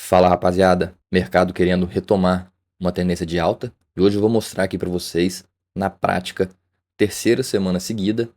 Fala, rapaziada, mercado querendo retomar uma tendência de alta e hoje eu vou mostrar aqui para vocês, na prática, terceira semana seguida,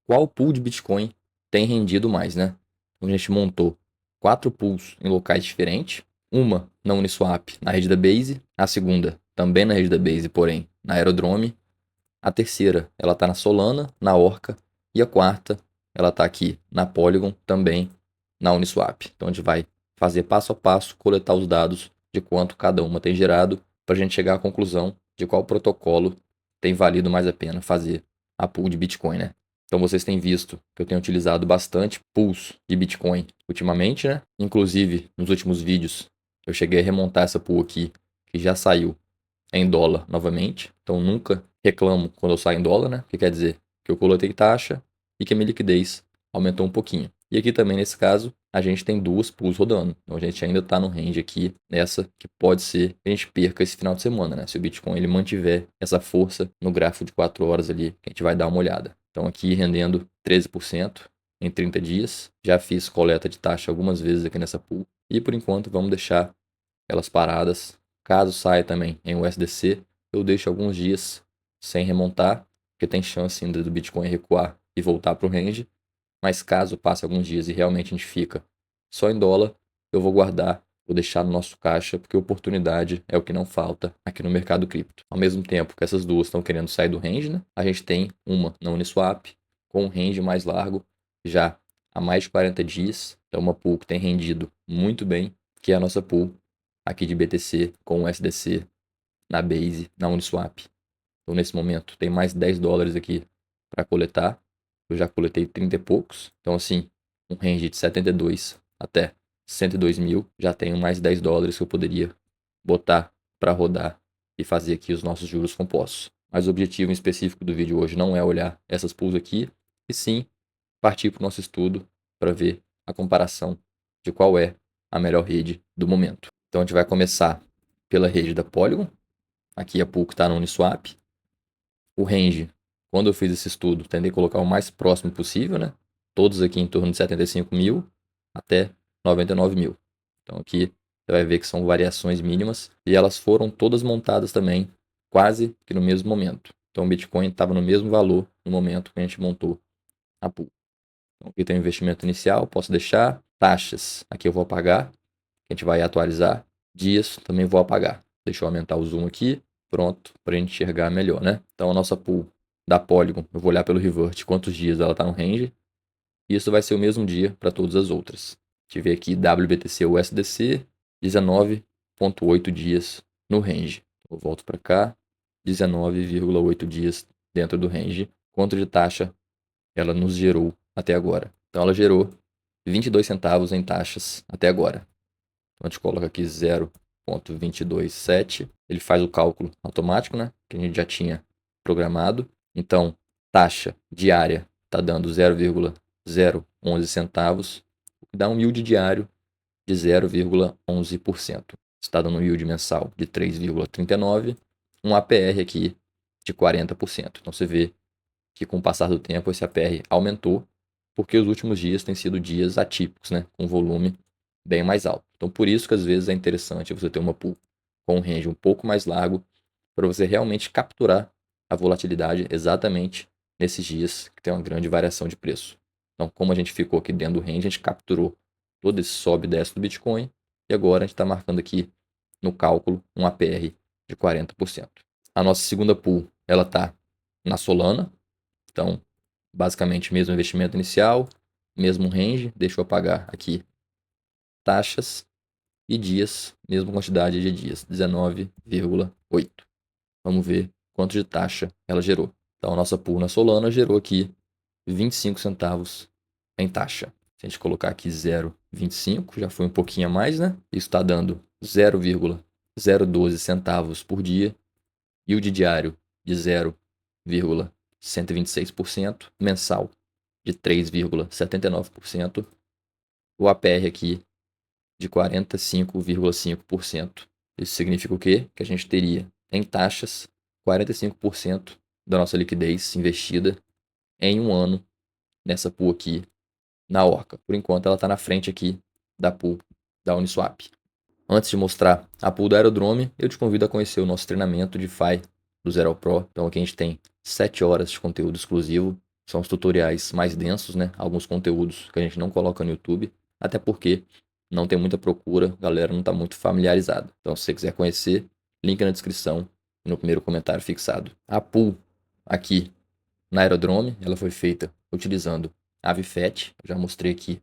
qual pool de Bitcoin tem rendido mais, né? Então a gente montou 4 pools em locais diferentes, uma na Uniswap, na rede da Base, a segunda também na rede da Base, porém na Aerodrome, a terceira ela tá na Solana, na Orca, e a quarta ela tá aqui na Polygon, também na Uniswap. Então a gente vai fazer passo a passo, coletar os dados de quanto cada uma tem gerado, para a gente chegar à conclusão de qual protocolo tem valido mais a pena fazer a pool de Bitcoin, né? Então vocês têm visto que eu tenho utilizado bastante pools de Bitcoin ultimamente, né? Inclusive, nos últimos vídeos, eu cheguei a remontar essa pool aqui, que já saiu em dólar novamente. Então nunca reclamo quando eu saio em dólar, né? Que quer dizer que eu coletei taxa e que a minha liquidez aumentou um pouquinho. E aqui também, nesse caso, a gente tem duas pools rodando. Então a gente ainda está no range aqui, nessa que pode ser que a gente perca esse final de semana, né? Se o Bitcoin ele mantiver essa força no gráfico de 4 horas ali, que a gente vai dar uma olhada. Então aqui rendendo 13% em 30 dias. Já fiz coleta de taxa algumas vezes aqui nessa pool. E por enquanto vamos deixar elas paradas. Caso saia também em USDC, eu deixo alguns dias sem remontar, porque tem chance ainda do Bitcoin recuar e voltar para o range. Mas caso passe alguns dias e realmente a gente fica só em dólar, eu vou guardar, vou deixar no nosso caixa, porque oportunidade é o que não falta aqui no mercado cripto. Ao mesmo tempo que essas duas estão querendo sair do range, né? A gente tem uma na Uniswap com um range mais largo, já há mais de 40 dias. Então uma pool que tem rendido muito bem, que é a nossa pool aqui de BTC com o SDC na Base, na Uniswap. Então nesse momento tem mais 10 dólares aqui para coletar. Eu já coletei 30 e poucos. Então assim, um range de 72 até 102 mil. Já tenho mais 10 dólares que eu poderia botar para rodar e fazer aqui os nossos juros compostos. Mas o objetivo em específico do vídeo hoje não é olhar essas pools aqui, e sim partir para o nosso estudo para ver a comparação de qual é a melhor rede do momento. Então a gente vai começar pela rede da Polygon. Aqui a pool que está no Uniswap. O range, quando eu fiz esse estudo, tentei colocar o mais próximo possível, né? Todos aqui em torno de 75 mil até 99 mil. Então aqui você vai ver que são variações mínimas e elas foram todas montadas também quase que no mesmo momento. Então o Bitcoin estava no mesmo valor no momento que a gente montou a pool. Então aqui tem o investimento inicial, posso deixar. Taxas, aqui eu vou apagar, a gente vai atualizar. Dias, também vou apagar. Deixa eu aumentar o zoom aqui. Pronto, para a gente enxergar melhor, né? Então a nossa pool da Polygon, eu vou olhar pelo revert quantos dias ela está no range. E isso vai ser o mesmo dia para todas as outras. Tive aqui WBTC USDC, 19,8 dias no range. Eu volto para cá, 19,8 dias dentro do range. Quanto de taxa ela nos gerou até agora? Então ela gerou 22 centavos em taxas até agora. Então a gente coloca aqui 0,227. Ele faz o cálculo automático, né? Que a gente já tinha programado. Então, taxa diária está dando 0,011 centavos, o que dá um yield diário de 0,11%. Está dando um yield mensal de 3,39, um APR aqui de 40%. Então você vê que com o passar do tempo esse APR aumentou, porque os últimos dias têm sido dias atípicos, né? Com volume bem mais alto. Então por isso que às vezes é interessante você ter uma pool com um range um pouco mais largo, para você realmente capturar a volatilidade exatamente nesses dias que tem uma grande variação de preço. Então, como a gente ficou aqui dentro do range, a gente capturou todo esse sobe e desce do Bitcoin, e agora a gente está marcando aqui no cálculo um APR de 40%. A nossa segunda pool, ela está na Solana. Então, basicamente, mesmo investimento inicial, mesmo range. Deixa eu apagar aqui taxas e dias, mesma quantidade de dias, 19,8. Vamos ver quanto de taxa ela gerou. Então, a nossa pool na Solana gerou aqui 25 centavos em taxa. Se a gente colocar aqui 0,25, já foi um pouquinho a mais, né? Isso está dando 0,012 centavos por dia. Yield diário de 0,126%. Mensal de 3,79%. O APR aqui de 45,5%. Isso significa o quê? Que a gente teria em taxas 45% da nossa liquidez investida em um ano nessa pool aqui na Orca. Por enquanto ela está na frente aqui da pool da Uniswap. Antes de mostrar a pool da Aerodrome, eu te convido a conhecer o nosso treinamento de FI do Zero ao Pro. Então aqui a gente tem 7 horas de conteúdo exclusivo. São os tutoriais mais densos, né? Alguns conteúdos que a gente não coloca no YouTube, até porque não tem muita procura, a galera não está muito familiarizada. Então se você quiser conhecer, link na descrição e no primeiro comentário fixado. A pool aqui na Aerodrome, ela foi feita utilizando a VFET, eu já mostrei aqui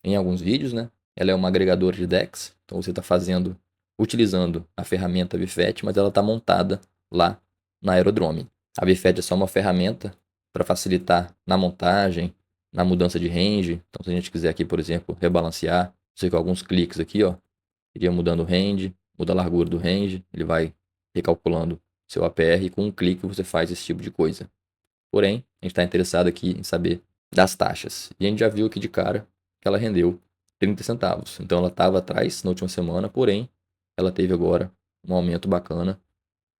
em alguns vídeos, né? Ela é uma agregadora de DEX, então você está fazendo, utilizando a ferramenta VFET, mas ela está montada lá na Aerodrome. A VFET é só uma ferramenta para facilitar na montagem, na mudança de range. Então, se a gente quiser aqui, por exemplo, rebalancear, você com alguns cliques aqui, ó, iria mudando o range, muda a largura do range, ele vai recalculando seu APR e com um clique você faz esse tipo de coisa. Porém, a gente está interessado aqui em saber das taxas. E a gente já viu aqui de cara que ela rendeu 30 centavos. Então ela estava atrás na última semana, porém ela teve agora um aumento bacana,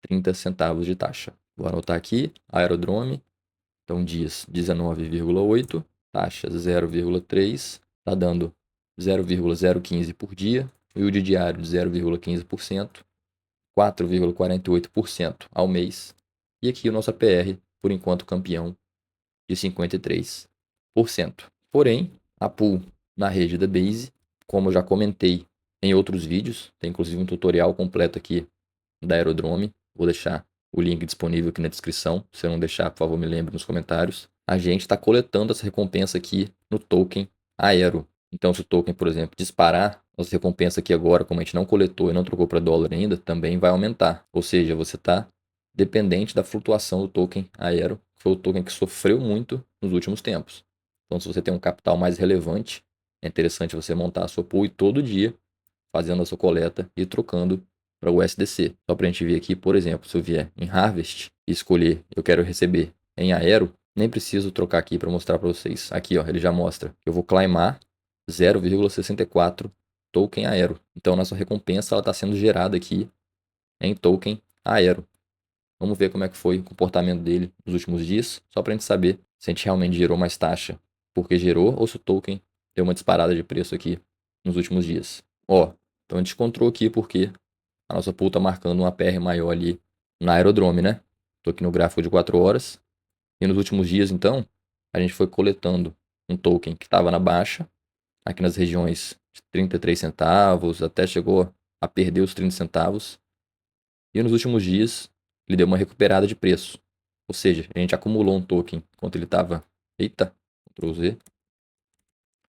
30 centavos de taxa. Vou anotar aqui, Aerodrome, então dias 19,8, taxa 0,3, está dando 0,015 por dia, yield diário de 0,15%, 4,48% ao mês. E aqui o nosso APR, por enquanto campeão, de 53%. Porém, a pool na rede da Base, como eu já comentei em outros vídeos, tem inclusive um tutorial completo aqui da Aerodrome, vou deixar o link disponível aqui na descrição, se eu não deixar, por favor, me lembre nos comentários. A gente está coletando essa recompensa aqui no token Aero. Então, se o token, por exemplo, disparar, nossa recompensa aqui agora, como a gente não coletou e não trocou para dólar ainda, também vai aumentar. Ou seja, você está dependente da flutuação do token Aero, que foi o token que sofreu muito nos últimos tempos. Então, se você tem um capital mais relevante, é interessante você montar a sua pool e todo dia fazendo a sua coleta e trocando para o USDC. Só para a gente ver aqui, por exemplo, se eu vier em Harvest e escolher eu quero receber em Aero, nem preciso trocar aqui para mostrar para vocês. Aqui, ó, ele já mostra que eu vou claimar 0,64 token Aero. Então, nossa recompensa ela está sendo gerada aqui em token Aero. Vamos ver como é que foi o comportamento dele nos últimos dias, só para a gente saber se a gente realmente gerou mais taxa porque gerou ou se o token deu uma disparada de preço aqui nos últimos dias. Ó, então a gente encontrou aqui porque a nossa pool está marcando um APR maior ali na Aerodrome, né? Estou aqui no gráfico de 4 horas. E nos últimos dias, então, a gente foi coletando um token que estava na baixa, aqui nas regiões de 33 centavos, até chegou a perder os 30 centavos. E nos últimos dias, ele deu uma recuperada de preço. Ou seja, a gente acumulou um token quando ele estava... Eita, Ctrl Z.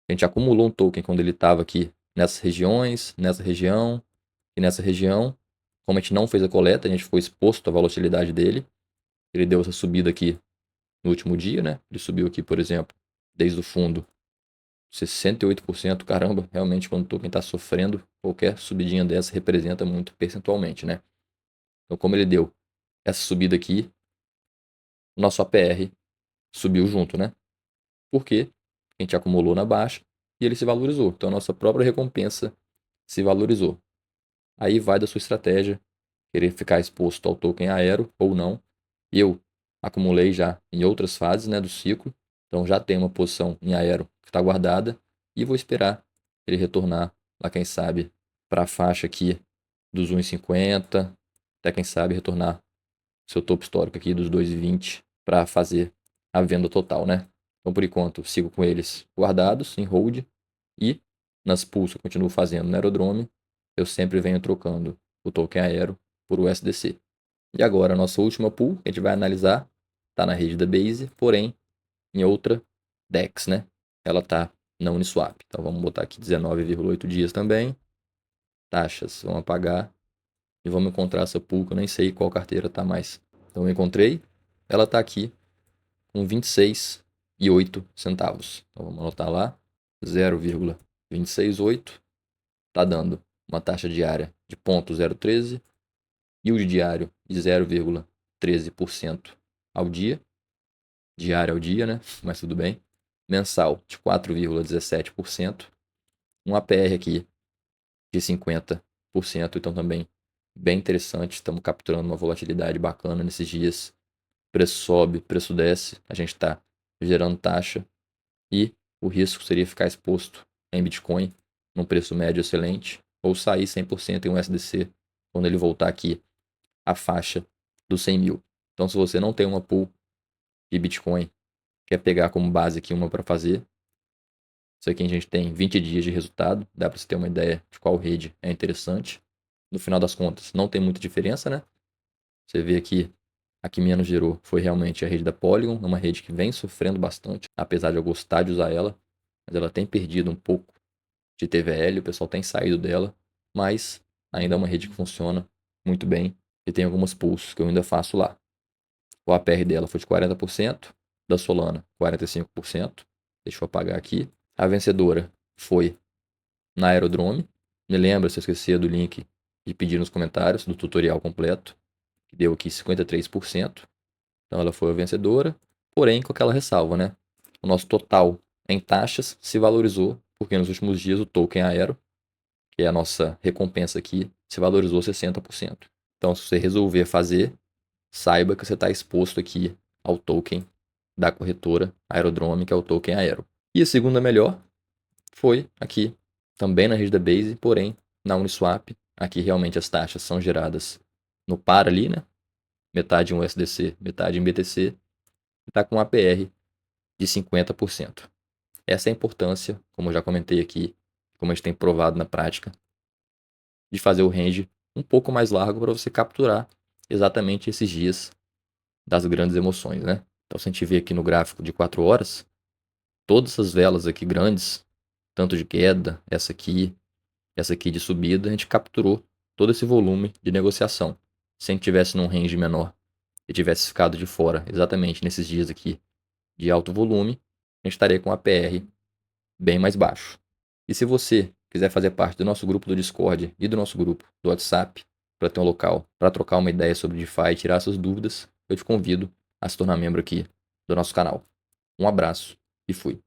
A gente acumulou um token quando ele estava aqui nessas regiões, nessa região e nessa região. Como a gente não fez a coleta, a gente ficou exposto à volatilidade dele. Ele deu essa subida aqui no último dia, né? Ele subiu aqui, por exemplo, desde o fundo, 68%. Caramba, realmente quando o token está sofrendo, qualquer subidinha dessa representa muito percentualmente, né? Então, como ele deu essa subida aqui, o nosso APR subiu junto, né? Porque a gente acumulou na baixa e ele se valorizou. Então, a nossa própria recompensa se valorizou. Aí vai da sua estratégia, querer ficar exposto ao token Aero ou não. Eu acumulei já em outras fases, né, do ciclo, então já tenho uma posição em Aero que está guardada e vou esperar ele retornar lá, quem sabe, para a faixa aqui dos 1,50, até quem sabe retornar seu topo histórico aqui dos 2,20 para fazer a venda total, né? Então, por enquanto, sigo com eles guardados em hold e nas pools que eu continuo fazendo no Aerodrome, eu sempre venho trocando o token Aero por USDC. E agora, a nossa última pool, que a gente vai analisar, está na rede da Base, porém, em outra DEX, né? Ela está na Uniswap. Então, vamos botar aqui 19,8 dias também. Taxas, vamos apagar. E vamos encontrar essa pool, que eu nem sei qual carteira está mais. Então, eu encontrei. Ela está aqui com 26,8 centavos. Então, vamos anotar lá. 0,268. Está dando uma taxa diária de 0,013. Yield diário de 0,13% ao dia. Diário ao dia, né? Mas tudo bem. Mensal de 4,17%. Um APR aqui de 50%. Então também bem interessante. Estamos capturando uma volatilidade bacana nesses dias. Preço sobe, preço desce. A gente está gerando taxa. E o risco seria ficar exposto em Bitcoin num preço médio excelente. ou sair 100% em USDC quando ele voltar aqui à faixa dos 100 mil. Então, se você não tem uma pool de Bitcoin, quer pegar como base aqui uma para fazer, isso aqui a gente tem 20 dias de resultado, dá para você ter uma ideia de qual rede é interessante. No final das contas, não tem muita diferença, né? Você vê aqui, a que menos gerou foi realmente a rede da Polygon, uma rede que vem sofrendo bastante, apesar de eu gostar de usar ela, mas ela tem perdido um pouco de TVL, o pessoal tem saído dela, mas ainda é uma rede que funciona muito bem e tem algumas pools que eu ainda faço lá. O APR dela foi de 40%, da Solana 45%, deixa eu apagar aqui. A vencedora foi na Aerodrome, me lembra se eu esquecer do link e pedir nos comentários do tutorial completo, que deu aqui 53%, então ela foi a vencedora, porém com aquela ressalva, né? O nosso total em taxas se valorizou, porque nos últimos dias o token Aero, que é a nossa recompensa aqui, se valorizou 60%. Então, se você resolver fazer, saiba que você está exposto aqui ao token da corretora Aerodrome, que é o token Aero. E a segunda melhor foi aqui, também na rede da Base, porém na Uniswap. Aqui realmente as taxas são geradas no par ali, né? Metade em USDC, metade em BTC. E está com um APR de 50%. Essa é a importância, como eu já comentei aqui, como a gente tem provado na prática, de fazer o range um pouco mais largo para você capturar exatamente esses dias das grandes emoções, né? Então, se a gente vê aqui no gráfico de 4 horas, todas essas velas aqui grandes, tanto de queda, essa aqui de subida, a gente capturou todo esse volume de negociação. Se a gente tivesse num range menor e tivesse ficado de fora exatamente nesses dias aqui de alto volume, a gente estaria com um APR bem mais baixo. E se você quiser fazer parte do nosso grupo do Discord e do nosso grupo do WhatsApp, para ter um local para trocar uma ideia sobre DeFi e tirar suas dúvidas, eu te convido a se tornar membro aqui do nosso canal. Um abraço e fui.